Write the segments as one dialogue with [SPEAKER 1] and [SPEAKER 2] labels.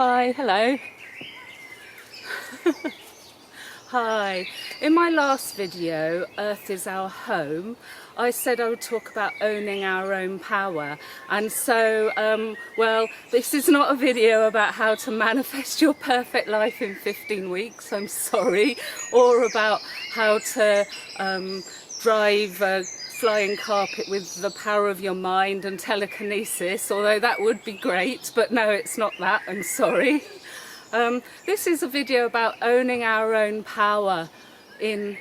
[SPEAKER 1] Hi, hello. Hi. In my last video, Earth is Our Home, I said I would talk about owning our own power. And so, well, this is not a video about how to manifest your perfect life in 15 weeks, I'm sorry, or about how to drive a flying carpet with the power of your mind and telekinesis, although that would be great, but no, it's not that, I'm sorry. This is a video about owning our own power in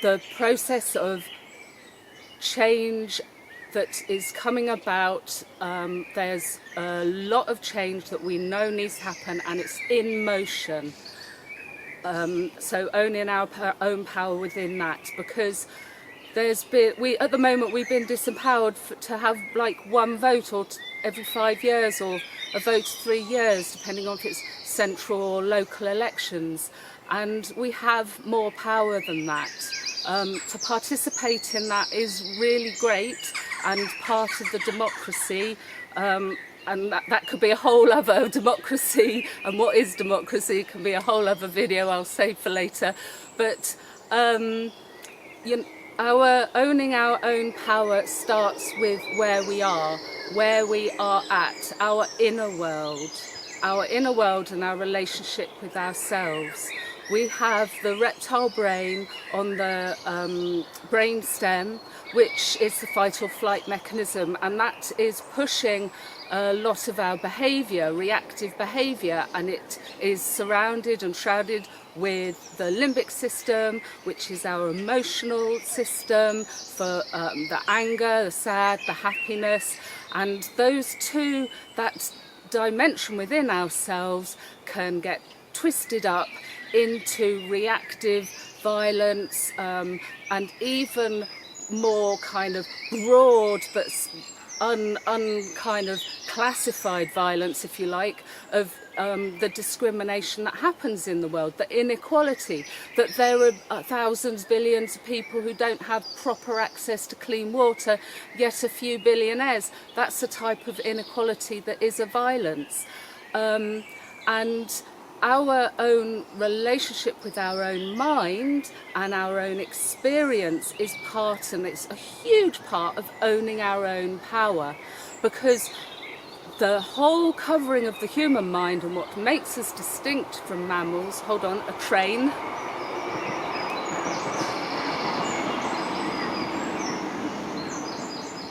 [SPEAKER 1] the process of change that is coming about. There's a lot of change that we know needs to happen, and it's in motion. So owning our own power within that, because at the moment we've been disempowered to have like one vote or every 5 years, or a vote 3 years, depending on if it's central or local elections, and we have more power than that. To participate in that is really great and part of the democracy, and that could be a whole other democracy, and what is democracy can be a whole other video I'll save for later. But our owning our own power starts with where we are at, our inner world and our relationship with ourselves. We have the reptile brain on the brain stem, which is the fight or flight mechanism, and that is pushing a lot of our behaviour, reactive behaviour, and it is surrounded and shrouded with the limbic system, which is our emotional system for the anger, the sad, the happiness, and those two, that dimension within ourselves can get twisted up into reactive violence, and even more kind of broad but kind of classified violence, if you like, of the discrimination that happens in the world, the inequality, that there are thousands, billions of people who don't have proper access to clean water, yet a few billionaires. That's a type of inequality that is a violence. And our own relationship with our own mind and our own experience is part, and it's a huge part of owning our own power, because the whole covering of the human mind and what makes us distinct from mammals, hold on, a train.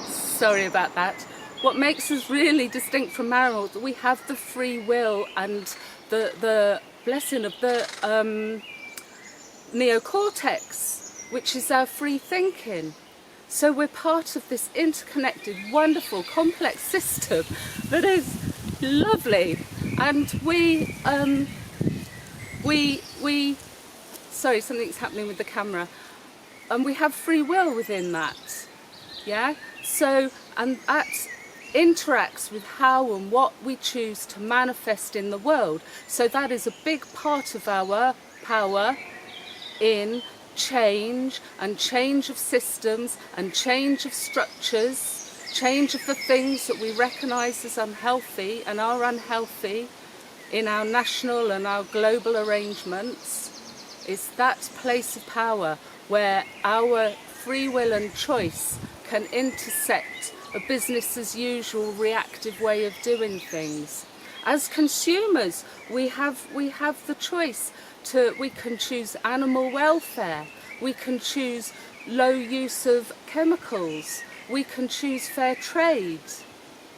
[SPEAKER 1] Sorry about that. What makes us really distinct from mammals, we have the free will and the blessing of the neocortex, which is our free thinking. So we're part of this interconnected, wonderful, complex system that is lovely, and sorry, something's happening with the camera, and we have free will within that, yeah. So, and that interacts with how and what we choose to manifest in the world. So that is a big part of our power in change, and change of systems, and change of structures, change of the things that we recognise as unhealthy and are unhealthy in our national and our global arrangements. Is that place of power where our free will and choice can intersect a business as usual reactive way of doing things. As consumers, we have the choice we can choose animal welfare, we can choose low use of chemicals, we can choose fair trade.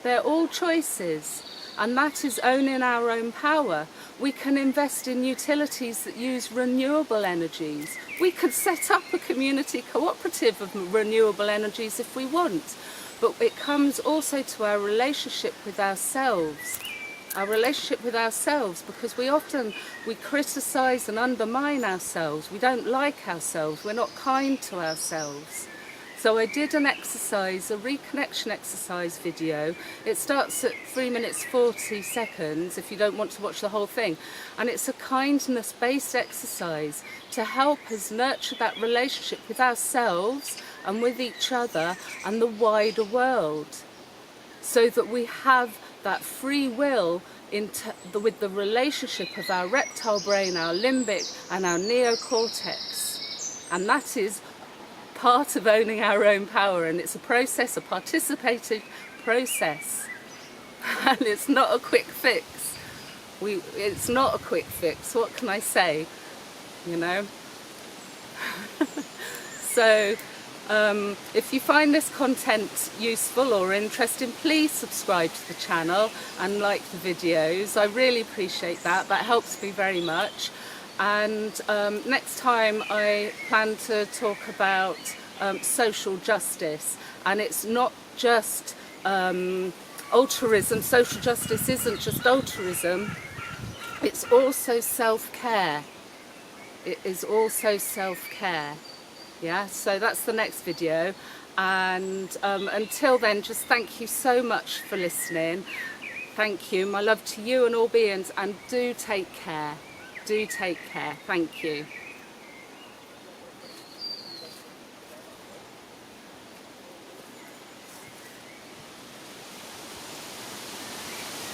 [SPEAKER 1] They're all choices, and that is owning our own power. We can invest in utilities that use renewable energies. We could set up a community cooperative of renewable energies if we want. But it comes also to our relationship with ourselves. Because we criticise and undermine ourselves. We don't like ourselves. We're not kind to ourselves. So I did an exercise, a reconnection exercise video. It starts at 3 minutes 40 seconds if you don't want to watch the whole thing. And it's a kindness-based exercise to help us nurture that relationship with ourselves and with each other and the wider world, so that we have that free will with the relationship of our reptile brain, our limbic and our neocortex. And that is part of owning our own power, and it's a process, a participative process. And it's not a quick fix. It's not a quick fix. What can I say? You know? So if you find this content useful or interesting, please subscribe to the channel and like the videos. I really appreciate that. That helps me very much. And next time I plan to talk about social justice, and it's not just altruism. Social justice isn't just altruism, it's also self-care. It is also self-care. Yeah, so that's the next video, and until then, just thank you so much for listening. Thank you, my love to you and all beings, and do take care. Do take care. Thank you.